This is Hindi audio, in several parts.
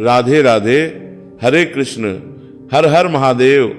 राधे राधे, हरे कृष्ण, हर हर महादेव।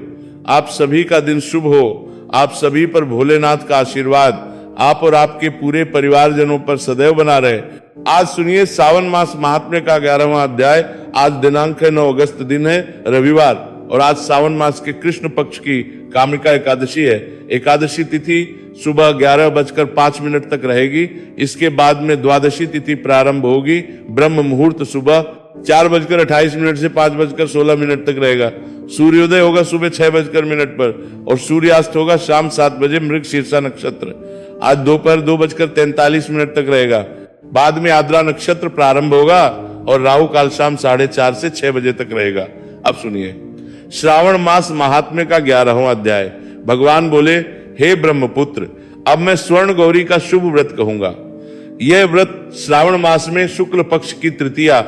आप सभी का दिन शुभ हो। आप सभी पर भोलेनाथ का आशीर्वाद आप और आपके पूरे परिवारजनों पर सदैव बना रहे। आज सुनिए सावन मास महात्म्य का 11वां अध्याय। आज दिनांक है 9 अगस्त, दिन है रविवार, और आज सावन मास के कृष्ण पक्ष की कामिका एकादशी है। एकादशी तिथि सुबह 11:05 तक रहेगी। इसके बाद में द्वादशी तिथि प्रारंभ होगी। ब्रह्म मुहूर्त सुबह 4:28 से 5:16 तक रहेगा। सूर्योदय होगा सुबह 6:00 पर और सूर्यास्त होगा शाम 7 बजे मृगशीर्षा नक्षत्र। आज दोपहर 2:43 तक रहेगा। बाद में आद्रा नक्षत्र प्रारंभ होगा और राहु काल शाम 4:30 से 6 बजे तक रहेगा। अब सुनिए श्रावण मास महात्म्य का 11वां अध्याय। भगवान बोले, हे ब्रह्मपुत्र, अब मैं स्वर्ण गौरी का शुभ व्रत कहूंगा। यह व्रत श्रावण मास में शुक्ल पक्ष की तृतीया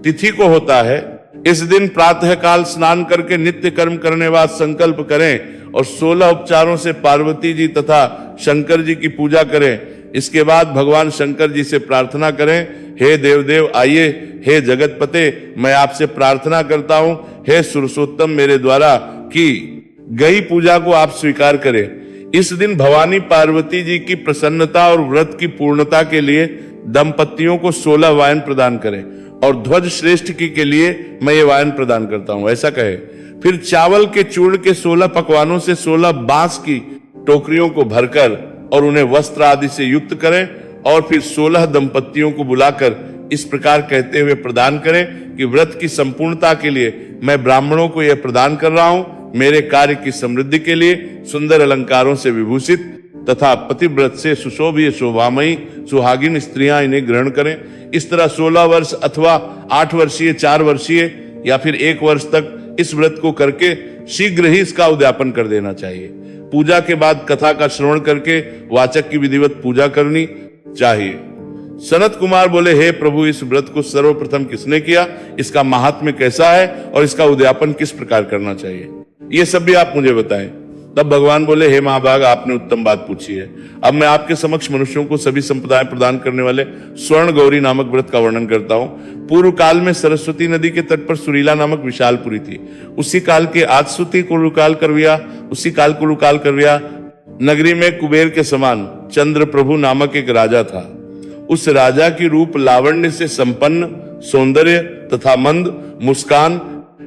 तिथि को होता है। इस दिन प्रातः काल स्नान करके नित्य कर्म करने बाद संकल्प करें और 16 उपचारों से पार्वती जी तथा शंकर जी की पूजा करें। इसके बाद भगवान शंकर जी से प्रार्थना करें, हे देवदेव आइए, हे जगतपते, मैं आपसे प्रार्थना करता हूं, हे सुरसोत्तम, मेरे द्वारा की गई पूजा को आप स्वीकार करें। इस दिन भवानी पार्वती जी की प्रसन्नता और व्रत की पूर्णता के लिए दंपतियों को 16 वायन प्रदान करें और ध्वज श्रेष्ठ की के लिए मैं ये वायन प्रदान करता हूं, ऐसा कहे। फिर चावल के चूर्ण के 16 पकवानों से 16 बांस की टोकरियों को भरकर और उन्हें वस्त्र आदि से युक्त करें और फिर 16 दंपतियों को बुलाकर इस प्रकार कहते हुए प्रदान करें कि व्रत की संपूर्णता के लिए मैं ब्राह्मणों को यह प्रदान कर रहा हूं। मेरे कार्य की समृद्धि के लिए सुंदर अलंकारों से विभूषित तथा पतिव्रत से सुशोभित शोभामयी सुहागिन स्त्रियां इन्हें ग्रहण करें। इस तरह 16 वर्ष अथवा 8 वर्षीय, 4 वर्षीय या फिर 1 वर्ष तक इस व्रत को करके शीघ्र ही इसका उद्यापन कर देना चाहिए। पूजा के बाद कथा का श्रवण करके वाचक की विधिवत पूजा करनी चाहिए। सनत कुमार बोले, हे प्रभु, इस व्रत को सर्वप्रथम किसने किया, इसका महात्म्य कैसा है और इसका उद्यापन किस प्रकार करना चाहिए, ये सब भी आप मुझे बताएं। तब भगवान बोले, हे महाभाग, आपने उत्तम बात पूछी है। अब मैं आपके समक्ष मनुष्यों को सभी संपदाएं प्रदान करने वाले स्वर्ण गौरी नामक व्रत का वर्णन करता हूं। पूर्व काल में सरस्वती नदी के तट पर सुरीला नामक विशालपुरी थी। उसी काल के आजसुती कुरुकाल करविया नगरी में कुबेर के समान चंद्र प्रभु नामक एक राजा था। उस राजा की रूप लावण्य से संपन्न, सौंदर्य तथा मंद मुस्कान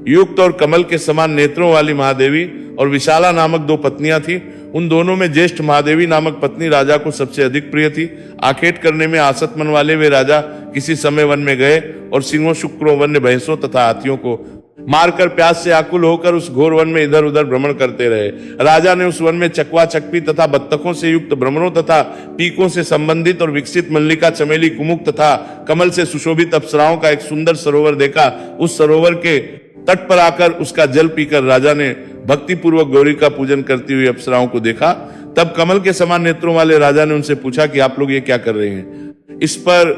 युक्त और कमल के समान नेत्रों वाली महादेवी और विशाला नामक 2 पत्नियां थी। उन दोनों में ज्येष्ठ महादेवी नामक पत्नी राजा को सबसे अधिक प्रिय थी। आखेट करने में आसक्त मन वाले वे राजा किसी समय वन में गए और सिंहों, शुक्रों, वन्य भैंसों तथा हाथियों को मारकर प्यास से आकुल होकर उस घोर वन में इधर उधर भ्रमण करते रहे। राजा ने उस वन में चकवा, चकपी तथा बत्तखों से युक्त भ्रमरों तथा पीकों से संबंधित और विकसित मल्लिका, चमेली, कुमुक तथा कमल से सुशोभित अप्सराओं का एक सुंदर सरोवर देखा। उस सरोवर के तट पर आकर उसका जल पीकर राजा ने भक्ति पूर्वक गौरी का पूजन करती हुई अप्सराओं को देखा। तब कमल के समान नेत्रों वाले राजा ने उनसे पूछा कि आप लोग ये क्या कर रहे हैं। इस पर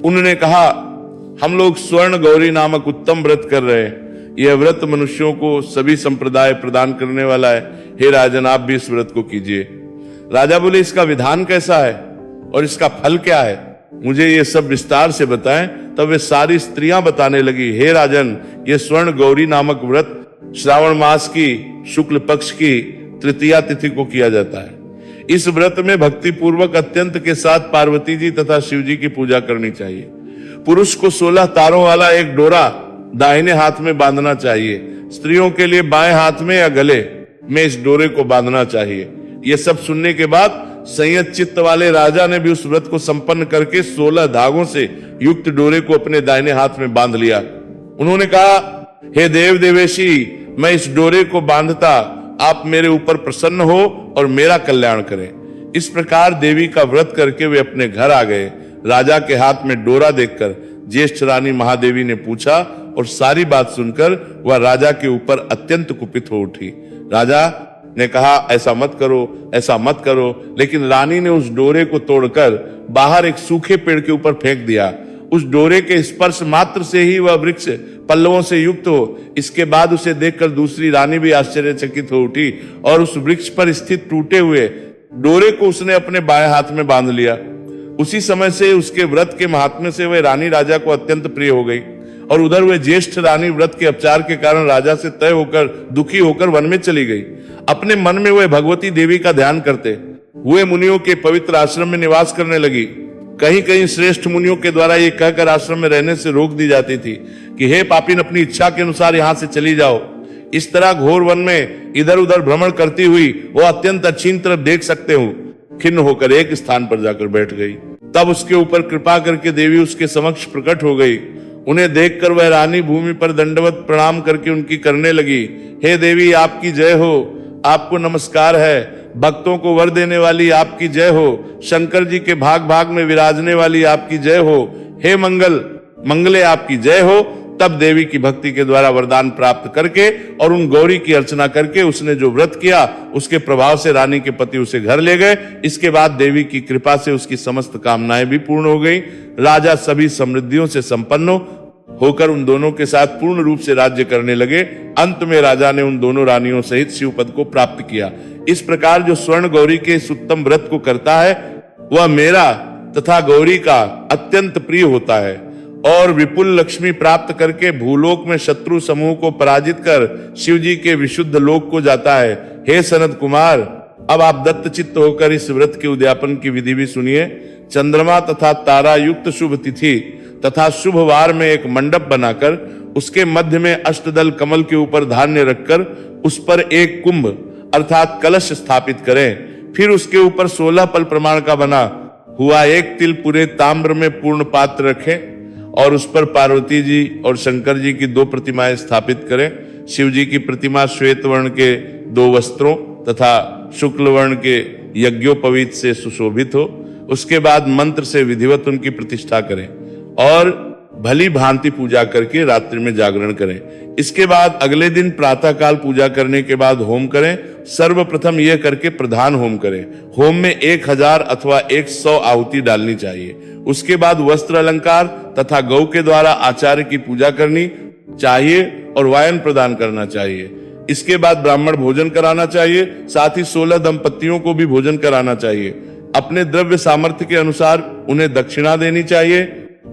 उन्होंने कहा, हम लोग स्वर्ण गौरी नामक उत्तम व्रत कर रहे हैं। यह व्रत मनुष्यों को सभी संप्रदाय प्रदान करने वाला है। हे राजन, आप भी इस व्रत को कीजिए। राजा बोले, इसका विधान कैसा है और इसका फल क्या है, मुझे ये सब विस्तार से बताएं। तब वे सारी स्त्रियां बताने लगी, हे राजन, ये स्वर्ण गौरी नामक व्रत श्रावण मास की शुक्ल पक्ष की तृतीया तिथि को किया जाता है। इस व्रत में भक्ति पूर्वक अत्यंत के साथ पार्वती जी तथा शिव जी की पूजा करनी चाहिए। पुरुष को 16 तारों वाला एक डोरा दाहिने हाथ में बांधना चाहिए। स्त्रियों के लिए बाएं हाथ में या गले में इस डोरे को बांधना चाहिए। ये सब सुनने के बाद संयत चित्त वाले राजा ने भी उस व्रत को संपन्न करके 16 धागों से युक्त डोरे को अपने दाहिने हाथ में बांध लिया। उन्होंने कहा, हे देव देवेशी, मैं इस डोरे को बांधता आप मेरे ऊपर प्रसन्न हो और मेरा कल्याण करें। इस प्रकार देवी का व्रत करके वे अपने घर आ गए। राजा के हाथ में डोरा देखकर ज्येष्ठ रानी महादेवी ने पूछा और सारी बात सुनकर वह राजा के ऊपर अत्यंत कुपित हो उठी। राजा ने कहा, ऐसा मत करो, ऐसा मत करो। लेकिन रानी ने उस डोरे को तोड़कर बाहर एक सूखे पेड़ के ऊपर फेंक दिया। उस डोरे के स्पर्श मात्र से ही वह वृक्ष पल्लवों से युक्त हो। इसके बाद उसे देखकर दूसरी रानी भी आश्चर्यचकित हो उठी और उस वृक्ष पर स्थित टूटे हुए डोरे को उसने अपने बाएं हाथ में बांध लिया। उसी समय से उसके व्रत के महात्म्य से वह रानी राजा को अत्यंत प्रिय हो गई। और उधर वे ज्येष्ठ रानी व्रत के अपचार के कारण राजा से तय होकर दुखी होकर वन में चली गई। अपने मन में वह भगवती देवी का ध्यान करते हुए मुनियों के पवित्र आश्रम में निवास करने लगी। कहीं कहीं श्रेष्ठ मुनियों के द्वारा ये कहकर आश्रम में रहने से रोक दी जाती थी कि हे पापिन, अपनी इच्छा के अनुसार यहाँ से चली जाओ। इस तरह घोर वन में इधर उधर भ्रमण करती हुई वो अत्यंत अच्छी तरह देख सकते हो खिन्न होकर एक स्थान पर जाकर बैठ गई। तब उसके ऊपर कृपा करके देवी उसके समक्ष प्रकट हो गई। उन्हें देखकर वह रानी भूमि पर दंडवत प्रणाम करके उनकी करने लगी, हे देवी आपकी जय हो, आपको नमस्कार है। भक्तों को वर देने वाली आपकी जय हो। शंकर जी के भाग भाग में विराजने वाली आपकी जय हो। हे मंगले आपकी जय हो। तब देवी की भक्ति के द्वारा वरदान प्राप्त करके और उन गौरी की अर्चना करके उसने जो व्रत किया उसके प्रभाव से रानी के पति उसे घर ले गए। इसके बाद देवी की कृपा से उसकी समस्त कामनाएं भी पूर्ण हो गई। राजा सभी समृद्धियों से संपन्न होकर उन दोनों के साथ पूर्ण रूप से राज्य करने लगे। अंत में राजा ने उन दोनों रानियों सहित शिव पद को प्राप्त किया। इस प्रकार जो स्वर्ण गौरी के इस उत्तम व्रत को करता है वह मेरा तथा गौरी का अत्यंत प्रिय होता है और विपुल लक्ष्मी प्राप्त करके भूलोक में शत्रु समूह को पराजित कर शिव जी के विशुद्ध लोक को जाता है। हे सनत कुमार, अब आप दत्त चित्त होकर इस व्रत के उद्यापन की विधि भी सुनिए। चंद्रमा तथा तारा युक्त शुभ तिथि तथा शुभ वार में एक मंडप बनाकर उसके मध्य में अष्टदल कमल के ऊपर धान्य रखकर उस पर एक कुंभ अर्थात कलश स्थापित करें। फिर उसके ऊपर 16 पल प्रमाण का बना हुआ एक तिल पूरे ताम्र में पूर्ण पात्र रखें और उस पर पार्वती जी और शंकर जी की 2 प्रतिमाएं स्थापित करें। शिव जी की प्रतिमा श्वेत वर्ण के 2 वस्त्रों तथा शुक्ल वर्ण के यज्ञोपवीत से सुशोभित हो। उसके बाद मंत्र से विधिवत उनकी प्रतिष्ठा करें और भली भांति पूजा करके रात्रि में जागरण करें। इसके बाद अगले दिन प्रातः काल पूजा करने के बाद होम करें। सर्वप्रथम यह करके प्रधान होम करें। होम में 1000 अथवा 100 आहुति डालनी चाहिए। उसके बाद वस्त्र अलंकार तथा गौ के द्वारा आचार्य की पूजा करनी चाहिए और वायन प्रदान करना चाहिए। इसके बाद ब्राह्मण भोजन कराना चाहिए। साथ ही 16 दंपतियों को भी भोजन कराना चाहिए। अपने द्रव्य सामर्थ्य के अनुसार उन्हें दक्षिणा देनी चाहिए।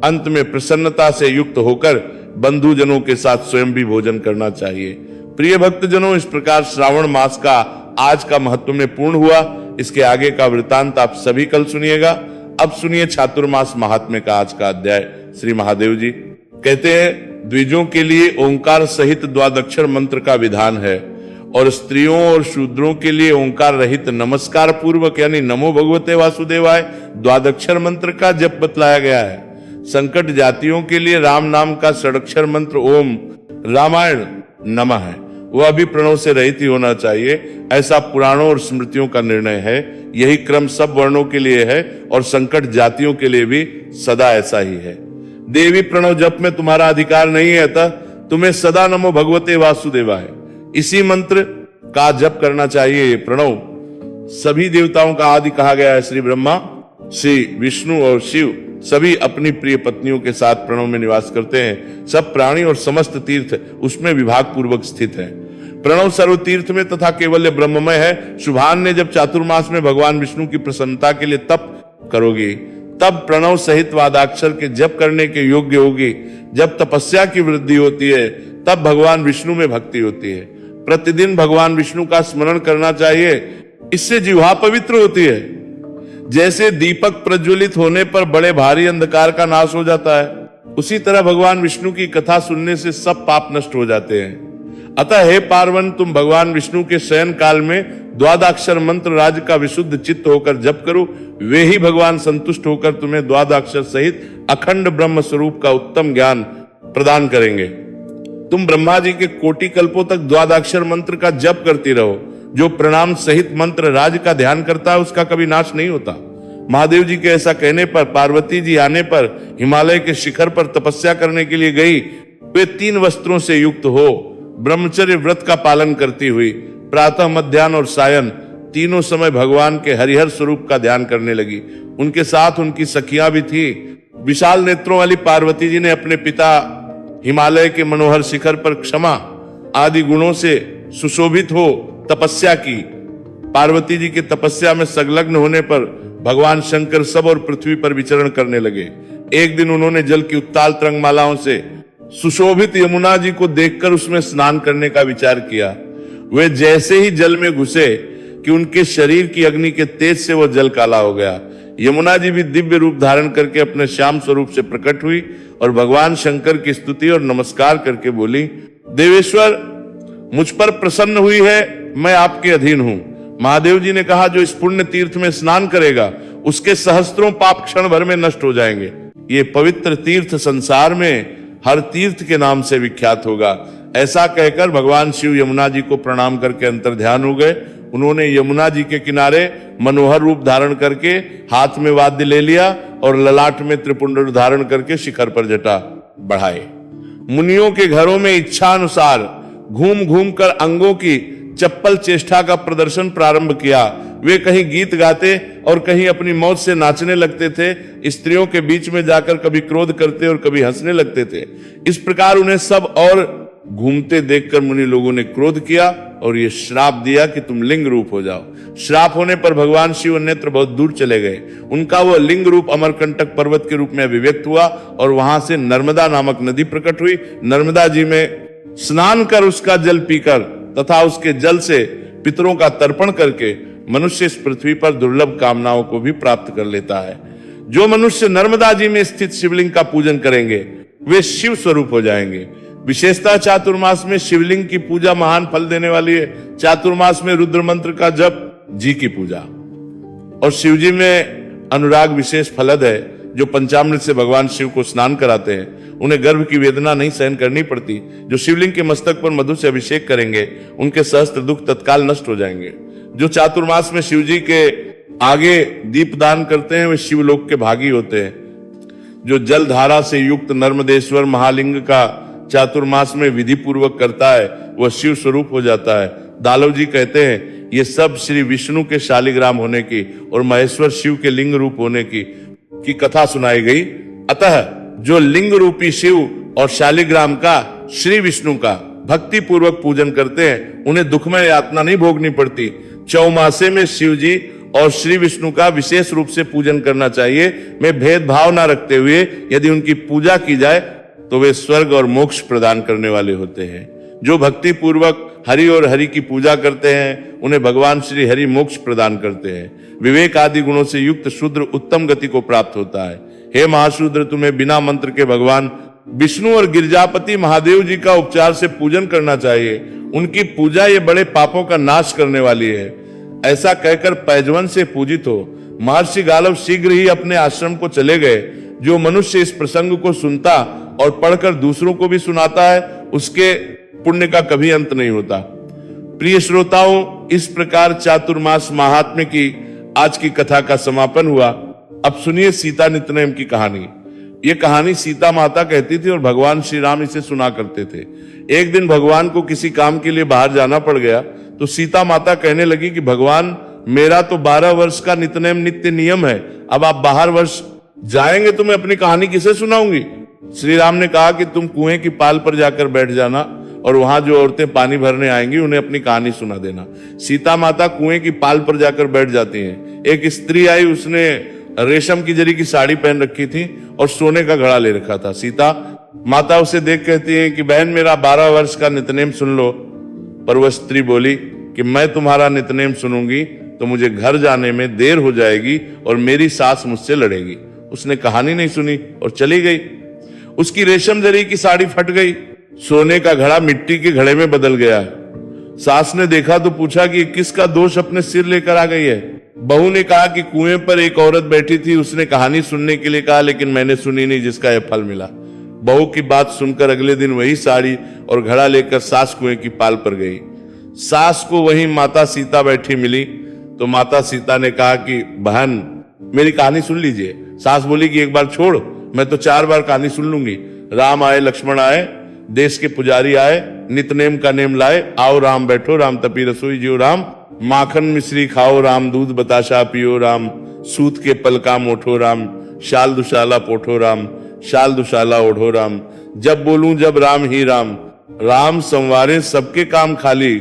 अंत में प्रसन्नता से युक्त होकर बंधुजनों के साथ स्वयं भी भोजन करना चाहिए। प्रिय भक्तजनों, इस प्रकार श्रावण मास का आज का महत्व में पूर्ण हुआ। इसके आगे का वृतांत आप सभी कल सुनिएगा। अब सुनिए चातुर्मास महात्म्य का आज का अध्याय। श्री महादेव जी कहते हैं, द्विजों के लिए ओंकार सहित द्वादक्षर मंत्र का विधान है और स्त्रियों और शूद्रों के लिए ओंकार रहित नमस्कार पूर्वक यानी नमो भगवते वासुदेवाय द्वादक्षर मंत्र का जप बतलाया गया है। संकट जातियों के लिए राम नाम का षडक्षर मंत्र ओम रामायण नमः है, वह भी प्रणव से रहित ही होना चाहिए। ऐसा पुराणों और स्मृतियों का निर्णय है। यही क्रम सब वर्णों के लिए है और संकट जातियों के लिए भी सदा ऐसा ही है। देवी प्रणव जप में तुम्हारा अधिकार नहीं है, अतः तुम्हें सदा नमो भगवते वासुदेवाय इसी मंत्र का जप करना चाहिए। ये प्रणव सभी देवताओं का आदि कहा गया है। श्री ब्रह्मा, श्री विष्णु और शिव सभी अपनी प्रिय पत्नियों के साथ प्रणव में निवास करते हैं। सब प्राणी और समस्त तीर्थ उसमें विभाग पूर्वक स्थित है। प्रणव सर्व तीर्थ में तथा केवल ब्रह्ममय है। शुभान ने जब चातुर्मास में भगवान विष्णु की प्रसन्नता के लिए तप करोगी तब प्रणव सहित वादाक्षर के जप करने के योग्य होगी। जब तपस्या की वृद्धि होती है तब भगवान विष्णु में भक्ति होती है। प्रतिदिन भगवान विष्णु का स्मरण करना चाहिए, इससे जिह्वा पवित्र होती है। जैसे दीपक प्रज्वलित होने पर बड़े भारी अंधकार का नाश हो जाता है, उसी तरह भगवान विष्णु की कथा सुनने से सब पाप नष्ट हो जाते हैं। अतः हे पार्वन, तुम भगवान विष्णु के शयन काल में द्वादक्षर मंत्र राज का विशुद्ध चित्त होकर जप करो। वे ही भगवान संतुष्ट होकर तुम्हें द्वादक्षर सहित अखंड ब्रह्म स्वरूप का उत्तम ज्ञान प्रदान करेंगे। तुम ब्रह्मा जी के कोटि कल्पों तक द्वादक्षर मंत्र का जप करती रहो। जो प्रणाम सहित मंत्र राज का ध्यान करता है उसका कभी नाश नहीं होता। महादेव जी के ऐसा कहने पर पार्वती जी आने पर हिमालय के शिखर पर तपस्या करने के लिए गई। वे 3 वस्त्रों से युक्त हो ब्रह्मचर्य व्रत का पालन करती हुई प्रातः, मध्याह्न और सायं तीनों समय भगवान के हरिहर स्वरूप का ध्यान करने लगी। उनके साथ उनकी सखियां भी थी। विशाल नेत्रों वाली पार्वती जी ने अपने पिता हिमालय के मनोहर शिखर पर क्षमा आदि गुणों से सुशोभित हो तपस्या की। पार्वती जी की तपस्या में संलग्न होने पर भगवान शंकर सब और पृथ्वी पर विचरण करने लगे। एक दिन उन्होंने जल की उत्ताल तरंगमालाओं से सुशोभित यमुना जी को देखकर उसमें स्नान करने का विचार किया। वे जैसे ही जल में घुसे कि उनके शरीर की अग्नि के तेज से वह जल काला हो गया। यमुना जी भी दिव्य रूप धारण करके अपने श्याम स्वरूप से प्रकट हुई और भगवान शंकर की स्तुति और नमस्कार करके बोली, देवेश्वर मुझ पर प्रसन्न हुई है, मैं आपके अधीन हूं। महादेव जी ने कहा, जो इस पुण्य तीर्थ में स्नान करेगा उसके सहस्त्रों पाप क्षण भर में नष्ट हो जाएंगे। ये पवित्र तीर्थ संसार में हर तीर्थ के नाम से विख्यात होगा। ऐसा कहकर भगवान शिव यमुना जी को प्रणाम करके अंतर ध्यान हो गए। उन्होंने यमुना जी के किनारे मनोहर रूप धारण करके हाथ में वाद्य ले लिया और ललाट में त्रिपुंड धारण करके शिखर पर जटा बढ़ाए। मुनियों के घरों में इच्छा अनुसार घूम घूम कर अंगों की चप्पल चेष्टा का प्रदर्शन प्रारंभ किया। वे कहीं गीत गाते और कहीं अपनी मौत से नाचने लगते थे। स्त्रियों के बीच में जाकर कभी क्रोध करते और कभी हंसने लगते थे। इस प्रकार उन्हें सब और घूमते देखकर मुनि लोगों ने क्रोध किया और ये श्राप दिया कि तुम लिंग रूप हो जाओ। श्राप होने पर भगवान शिव अन्यत्र बहुत दूर चले गए। उनका वह लिंग रूप अमरकंटक पर्वत के रूप में अभिव्यक्त हुआ और वहां से नर्मदा नामक नदी प्रकट हुई। नर्मदा जी में स्नान कर उसका जल पीकर तथा उसके जल से पितरों का तर्पण करके मनुष्य इस पृथ्वी पर दुर्लभ कामनाओं को भी प्राप्त कर लेता है। जो मनुष्य नर्मदा जी में स्थित शिवलिंग का पूजन करेंगे वे शिव स्वरूप हो जाएंगे। विशेषतः चातुर्मास में शिवलिंग की पूजा महान फल देने वाली है। चातुर्मास में रुद्र मंत्र का जप, जी की पूजा और शिवजी में अनुराग विशेष फलद है। जो पंचामृत से भगवान शिव को स्नान कराते हैं उन्हें गर्भ की वेदना नहीं सहन करनी पड़ती। जो शिवलिंग के मस्तक पर मधु से अभिषेक करेंगे उनके सहस्त्र दुख तत्काल नष्ट हो जाएंगे। जो चातुर्मास में शिवजी के आगे दीपदान करते हैं वे शिवलोक के भागी होते हैं। जो जल धारा से युक्त नर्मदेश्वर महालिंग का चातुर्मास में विधि पूर्वक करता है वह शिव स्वरूप हो जाता है। दालव जी कहते हैं ये सब श्री विष्णु के शालिग्राम होने की और महेश्वर शिव के लिंग रूप होने की कथा सुनाई गई। अतः जो लिंग रूपी शिव और शालिग्राम का श्री विष्णु का भक्ति पूर्वक पूजन करते हैं उन्हें दुखमय यातना नहीं भोगनी पड़ती। चौमासे में शिव जी और श्री विष्णु का विशेष रूप से पूजन करना चाहिए। में भेदभाव न रखते हुए यदि उनकी पूजा की जाए तो वे स्वर्ग और मोक्ष प्रदान करने वाले होते हैं। जो भक्ति पूर्वक हरि और हरि की पूजा करते हैं उन्हें भगवान श्री हरि मोक्ष प्रदान करते हैं। विवेक आदि गुणों से युक्त शूद्र उत्तम गति को प्राप्त होता है। हे महाशूद्र, तुम्हें बिना मंत्र के भगवान विष्णु और गिरजापति महादेव जी का उपचार से पूजन करना चाहिए। उनकी पूजा ये बड़े पापों का नाश करने वाली है। ऐसा कहकर पैजवन से पूजित हो। महर्षि गालव शीघ्र ही अपने आश्रम को चले गए। जो मनुष्य इस प्रसंग को सुनता और पढ़कर दूसरों को भी सुनाता है उसके पुण्य का कभी अंत नहीं होता। प्रिय श्रोताओं, इस प्रकार चातुर्मास महात्म्य की आज की कथा का समापन हुआ। अब सुनिए सीता नित्यनेम की कहानी। ये कहानी सीता माता कहती थी और भगवान श्री राम इसे सुना करते थे। एक दिन भगवान को किसी काम के लिए बाहर जाना पड़ गया तो सीता माता कहने लगी कि भगवान, मेरा तो 12 वर्ष का नित्यनेम नित्य नियम है, अब आप बाहर वर्ष जाएंगे तो मैं अपनी कहानी किसे सुनाऊंगी। श्री राम ने कहा कि तुम कुएं की पाल पर जाकर बैठ जाना और वहां जो औरतें पानी भरने आएंगी उन्हें अपनी कहानी सुना देना। सीता माता कुएं की पाल पर जाकर बैठ जाती हैं। एक स्त्री आई, उसने रेशम की जरी की साड़ी पहन रखी थी और सोने का घड़ा ले रखा था। सीता माता उसे देख कहती है कि बहन, मेरा 12 वर्ष का नित्यनेम सुन लो। पर वह स्त्री बोली कि मैं तुम्हारा नित्यनेम सुनूंगी तो मुझे घर जाने में देर हो जाएगी और मेरी सास मुझसे लड़ेगी। उसने कहानी नहीं सुनी और चली गई। उसकी रेशम जरी की साड़ी फट गई, सोने का घड़ा मिट्टी के घड़े में बदल गया। सास ने देखा तो पूछा कि किसका दोष अपने सिर लेकर आ गई है। बहू ने कहा कि कुएं पर एक औरत बैठी थी, उसने कहानी सुनने के लिए कहा लेकिन मैंने सुनी नहीं, जिसका यह फल मिला। बहू की बात सुनकर अगले दिन वही साड़ी और घड़ा लेकर सास कुएं की पाल पर गई। सास को वहीं माता सीता बैठी मिली तो माता सीता ने कहा कि बहन, मेरी कहानी सुन लीजिए। सास बोली कि एक बार छोड़, मैं तो 4 बार कहानी सुन लूंगी। राम आए, लक्ष्मण आए, देश के पुजारी आए, नितनेम का नेम लाए, आओ राम बैठो, राम तपी रसोई जियो राम, माखन मिश्री खाओ राम, दूध बताशा पियो राम, सूत के पलका ओठो राम, शाल दुशाला पोठो राम, शाल दुशाला ओढ़ो राम, जब बोलूं जब राम ही राम, राम संवारे सबके काम खाली,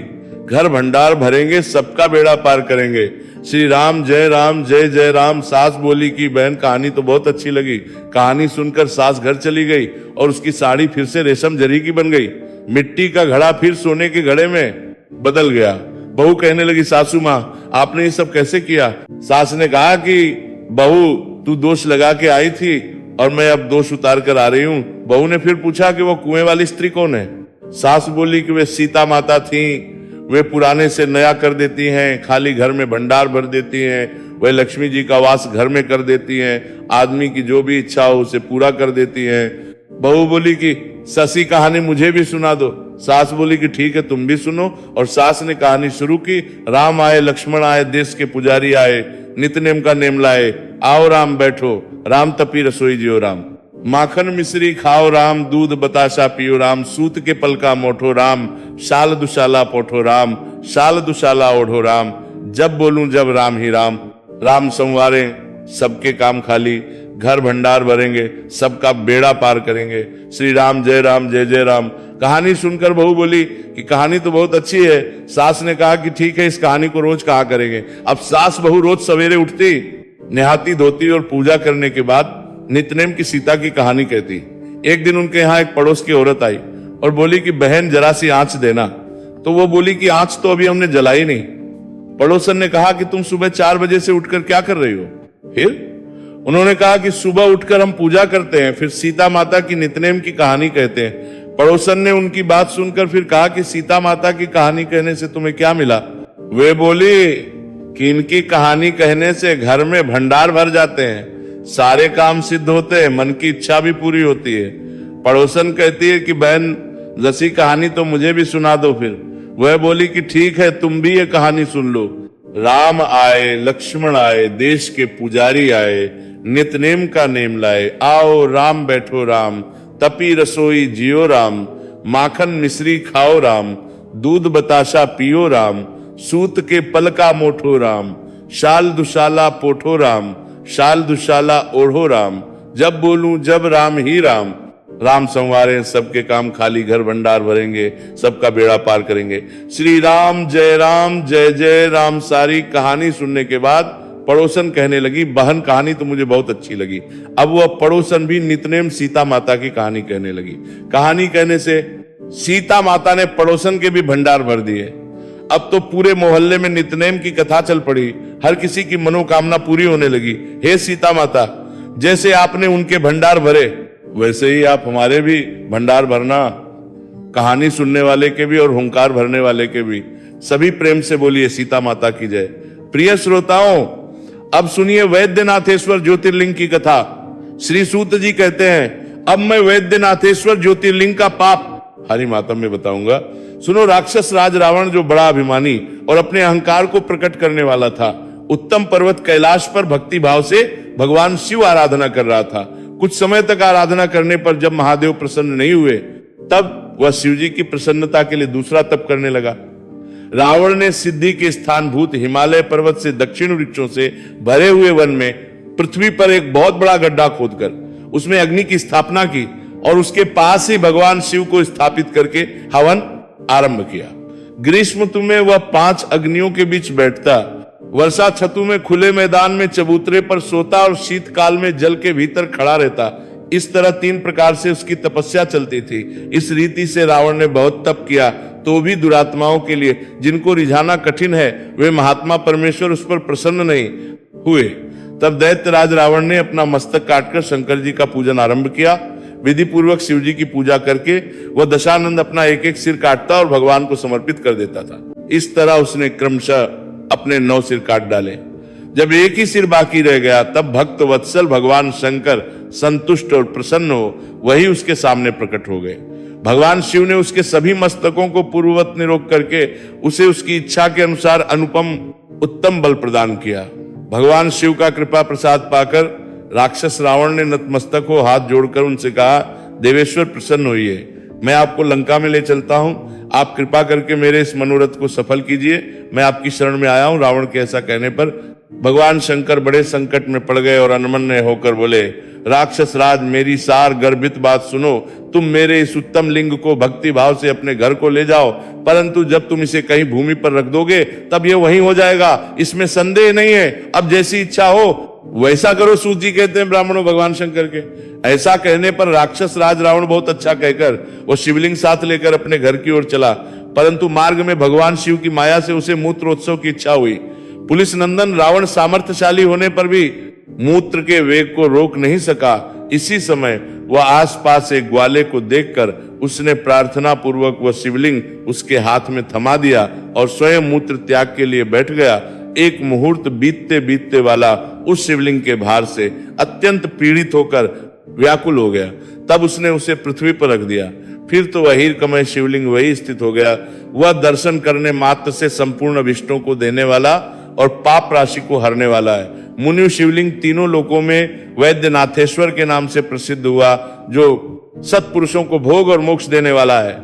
घर भंडार भरेंगे सबका बेड़ा पार करेंगे, श्री राम जय जय राम। सास बोली कि बहन कहानी तो बहुत अच्छी लगी। कहानी सुनकर सास घर चली गई और उसकी साड़ी फिर से रेशम जरी की बन गई। मिट्टी का घड़ा फिर सोने के घड़े में बदल गया। बहू कहने लगी, सासू माँ आपने ये सब कैसे किया? सास ने कहा कि बहू तू दोष लगा के आई थी और मैं अब दोष उतार कर आ रही हूं। बहू ने फिर पूछा कि वो कुएं वाली स्त्री कौन है? सास बोली कि वे सीता माता थी। वे पुराने से नया कर देती हैं, खाली घर में भंडार भर देती हैं, वे लक्ष्मी जी का वास घर में कर देती हैं, आदमी की जो भी इच्छा हो उसे पूरा कर देती हैं। बहू बोली कि ससी कहानी मुझे भी सुना दो। सास बोली कि ठीक है तुम भी सुनो। और सास ने कहानी शुरू की। राम आए लक्ष्मण आए, देश के पुजारी आए, नितनेम का नेम लाए, आओ राम बैठो, राम तपी रसोई जियो राम। माखन मिश्री खाओ राम, दूध बताशा पियो राम, सूत के पल का मोठो राम, शाल दुशाला पोठो राम, शाल दुशाला ओढ़ो राम, जब बोलूं जब राम ही राम। राम संवारे सबके काम खाली, घर भंडार भरेंगे, सबका बेड़ा पार करेंगे। श्री राम जय जय राम। कहानी सुनकर बहू बोली कि कहानी तो बहुत अच्छी है। सास ने कहा कि ठीक है इस कहानी को रोज कहा करेंगे। अब सास बहू रोज सवेरे उठती, नहाती धोती और पूजा करने के बाद नितनेम की सीता की कहानी कहती। एक दिन उनके यहाँ एक पड़ोस की औरत आई और बोली कि बहन जरा सी आंच देना। तो वो बोली कि आंच तो अभी हमने जलाई नहीं। पड़ोसन ने कहा कि तुम सुबह 4 बजे से उठकर क्या कर रही हो? फिर उन्होंने कहा कि सुबह उठकर हम पूजा करते हैं, फिर सीता माता की नितनेम की कहानी कहते हैं। पड़ोसन ने उनकी बात सुनकर फिर कहा कि सीता माता की कहानी कहने से तुम्हें क्या मिला? वे बोली कि इनकी कहानी कहने से घर में भंडार भर जाते हैं, सारे काम सिद्ध होते हैं, मन की इच्छा भी पूरी होती है। पड़ोसन कहती है कि बहन जैसी कहानी तो मुझे भी सुना दो। फिर वह बोली कि ठीक है तुम भी ये कहानी सुन लो। राम आए लक्ष्मण आए, देश के पुजारी आए, नितनेम का नेम लाए, आओ राम बैठो राम, तपी रसोई जियो राम, माखन मिश्री खाओ राम, दूध बताशा पियो राम, सूत के पल का मोठो राम, शाल दुशाला पोठो राम, शाल दुशाला ओढ़ो राम, जब बोलूं जब राम ही राम। राम संवारे सबके काम खाली, घर भंडार भरेंगे, सबका बेड़ा पार करेंगे। श्री राम जय जय राम। सारी कहानी सुनने के बाद पड़ोसन कहने लगी, बहन कहानी तो मुझे बहुत अच्छी लगी। अब वह पड़ोसन भी नितनेम सीता माता की कहानी कहने लगी। कहानी कहने से सीता माता ने पड़ोसन के भी भंडार भर दिए। अब तो पूरे मोहल्ले में नितनेम की कथा चल पड़ी, हर किसी की मनोकामना पूरी होने लगी। हे सीता माता, जैसे आपने उनके भंडार भरे वैसे ही आप हमारे भी भंडार भरना, कहानी सुनने वाले के भी और हुंकार भरने वाले के भी। सभी प्रेम से बोलिए सीता माता की जय। प्रिय श्रोताओं, अब सुनिए वैद्यनाथेश्वर ज्योतिर्लिंग की कथा। श्री सूत जी कहते हैं, अब मैं वैद्यनाथेश्वर ज्योतिर्लिंग का पाप हरि मातम में बताऊंगा। सुनो, राक्षस राज रावण जो बड़ा अभिमानी और अपने अहंकार को प्रकट करने वाला था, उत्तम पर्वत कैलाश पर भक्ति भाव से भगवान शिव आराधना कर रहा था। कुछ समय तक आराधना करने पर जब महादेव प्रसन्न नहीं हुए, तब वह शिव जी की प्रसन्नता के लिए दूसरा तप करने लगा। रावण ने सिद्धि के स्थानभूत हिमालय पर्वत से दक्षिण वृक्षों से भरे हुए वन में पृथ्वी पर एक बहुत बड़ा गड्ढा खोदकर उसमें अग्नि की स्थापना की और उसके पास ही भगवान शिव को स्थापित करके हवन आरंभ किया। ग्रीष्म ऋतु में वह 5 अग्नियों के बीच बैठता, वर्षा छतु में खुले मैदान में चबूतरे पर सोता और शीतकाल में जल के भीतर खड़ा रहता। इस तरह 3 प्रकार से उसकी तपस्या चलती थी। इस रीति से रावण ने बहुत तप किया, तो भी दुरात्माओं के लिए, जिनको रिझाना कठिन है, वे महात्मा परमेश्वर उस पर प्रसन्न नहीं हुए। तब दैत्यराज रावण ने अपना मस्तक काटकर शंकर जी का पूजन आरंभ किया। विधि पूर्वक शिव जी की पूजा करके वह दशानंद अपना एक एक सिर काटता और भगवान को समर्पित कर देता था। इस तरह उसने क्रमशः अपने 9 सिर काट डाले। जब एक ही सिर बाकी रह गया, तब भक्त वत्सल भगवान शंकर संतुष्ट और प्रसन्न हो वही उसके सामने प्रकट हो गए। भगवान शिव ने उसके सभी मस्तकों को पूर्ववत निरोग करके उसे उसकी इच्छा के अनुसार अनुपम उत्तम बल प्रदान किया। भगवान शिव का कृपा प्रसाद पाकर राक्षस रावण ने नतमस्तक हो हाथ जोड़कर उनसे कहा, देवेश्वर प्रसन्न होइए, मैं आपको लंका में ले चलता हूं, आप कृपा करके मेरे इस मनोरथ को सफल कीजिए, मैं आपकी शरण में आया हूं। रावण के ऐसा कहने पर भगवान शंकर बड़े संकट में पड़ गए और अनमन्य होकर बोले, राक्षस राज मेरी सार गर्भित बात सुनो, तुम मेरे इस उत्तम लिंग को भक्ति भाव से अपने घर को ले जाओ, परंतु जब तुम इसे कहीं भूमि पर रख दोगे तब ये वहीं हो जाएगा, इसमें संदेह नहीं है। अब जैसी इच्छा हो वैसा करो, सूत जी कहते हैं ब्राह्मणों भगवान शंकर के। ऐसा कहने पर राक्षस राज रावण बहुत अच्छा कहकर वो शिवलिंग साथ लेकर अपने घर की ओर चला, परंतु मार्ग में भगवान शिव की माया से उसे मूत्रोत्सव की इच्छा हुई। पुलिस नंदन रावण सामर्थ्यशाली होने पर भी मूत्र के वेग को रोक नहीं सका। इसी समय वह आसपास एक ग्वाले को देखकर उसने प्रार्थना पूर्वक वह शिवलिंग उसके हाथ में थमा दिया और स्वयं मूत्र त्याग के लिए बैठ गया। एक मुहूर्त बीतते बीतते वाला उस शिवलिंग के भार से अत्यंत पीड़ित होकर व्याकुल हो गया। तब उसने उसे पृथ्वी पर रख दिया। फिर तो वह हीरकमय शिवलिंग वही स्थित हो गया। वह दर्शन करने मात्र से संपूर्ण विष्णु को देने वाला और पाप राशि को हरने वाला है। मुनि शिवलिंग तीनों लोकों में वैद्यनाथेश्वर के नाम से प्रसिद्ध हुआ, जो सत्पुरुषों को भोग और मोक्ष देने वाला है।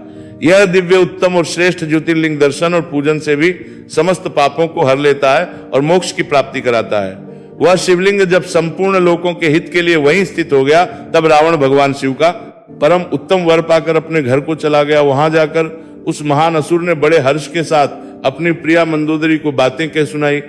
यह दिव्य उत्तम और श्रेष्ठ ज्योतिर्लिंग दर्शन और पूजन से भी समस्त पापों को हर लेता है और मोक्ष की प्राप्ति कराता है। वह शिवलिंग जब संपूर्ण लोकों के हित के लिए वहीं स्थित हो गया, तब रावण भगवान शिव का परम उत्तम वर पाकर अपने घर को चला गया। वहां जाकर उस महान असुर ने बड़े हर्ष के साथ अपनी प्रिया मंदोदरी को बातें कह सुनाई।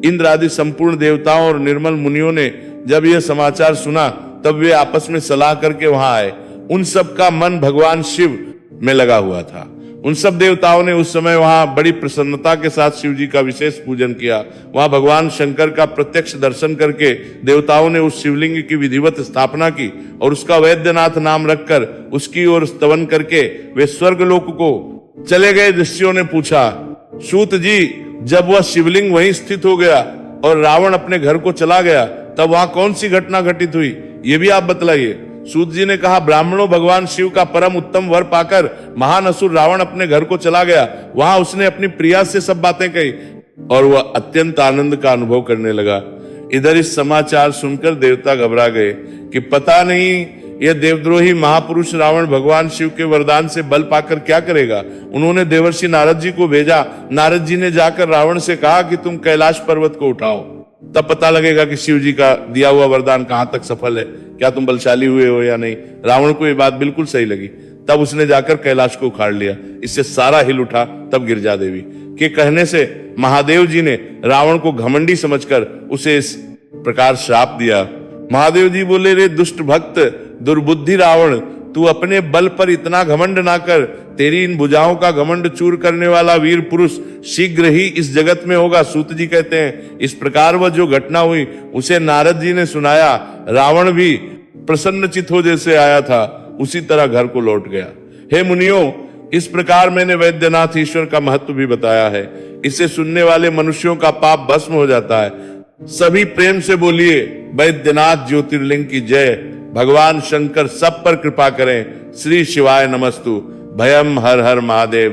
इंद्र आदि संपूर्ण देवताओं और निर्मल मुनियों ने जब यह समाचार सुना, तब वे आपस में सलाह करके वहां आए। उन सब का मन भगवान शिव में लगा हुआ था। उन सब देवताओं ने उस समय वहां बड़ी प्रसन्नता के साथ शिव जी का विशेष पूजन किया। वहां भगवान शंकर का प्रत्यक्ष दर्शन करके देवताओं ने उस शिवलिंग की विधिवत स्थापना की और उसका वैद्यनाथ नाम रखकर उसकी ओर स्तवन करके वे स्वर्गलोक को चले गए। ऋषियों ने पूछा, सूत जी, जब वह शिवलिंग वहीं स्थित हो गया और रावण अपने घर को चला गया, तब वहां कौन सी घटना घटित हुई, ये भी आप बतलाइए। सूत जी ने कहा, ब्राह्मणों भगवान शिव का परम उत्तम वर पाकर महान असुर रावण अपने घर को चला गया। वहां उसने अपनी प्रिया से सब बातें कही और वह अत्यंत आनंद का अनुभव करने लगा। इधर इस समाचार सुनकर देवता घबरा गए कि पता नहीं यह देवद्रोही महापुरुष रावण भगवान शिव के वरदान से बल पाकर क्या करेगा। उन्होंने देवर्षि नारद जी को भेजा। नारद जी ने जाकर रावण से कहा कि तुम कैलाश पर्वत को उठाओ, तब पता लगेगा कि शिव जी का दिया हुआ वरदान कहां तक सफल है, क्या तुम बलशाली हुए हो या नहीं। रावण को यह बात बिल्कुल सही लगी। तब उसने जाकर कैलाश को उखाड़ लिया। इससे सारा हिल उठा। तब गिरजा देवी के कहने से महादेव जी ने रावण को घमंडी समझकर उसे इस प्रकार श्राप दिया। महादेव जी बोले, रे दुष्ट भक्त दुर्बुद्धि रावण, तू अपने बल पर इतना घमंड ना कर। तेरी इन भुजाओं का घमंड चूर करने वाला वीर पुरुष शीघ्र ही इस जगत में होगा। सूत जी कहते हैं, इस प्रकार वह जो घटना हुई उसे नारद जी ने सुनाया। रावण भी प्रसन्नचित हो जैसे आया था, उसी तरह घर को लौट गया। हे मुनियों, इस प्रकार मैंने वैद्यनाथ ईश्वर का महत्व भी बताया है। इसे सुनने वाले मनुष्यों का पाप भस्म हो जाता है। सभी प्रेम से बोलिए, वैद्यनाथ ज्योतिर्लिंग की जय। भगवान शंकर सब पर कृपा करें। श्री शिवाय नमस्तु। भयम हर हर महादेव।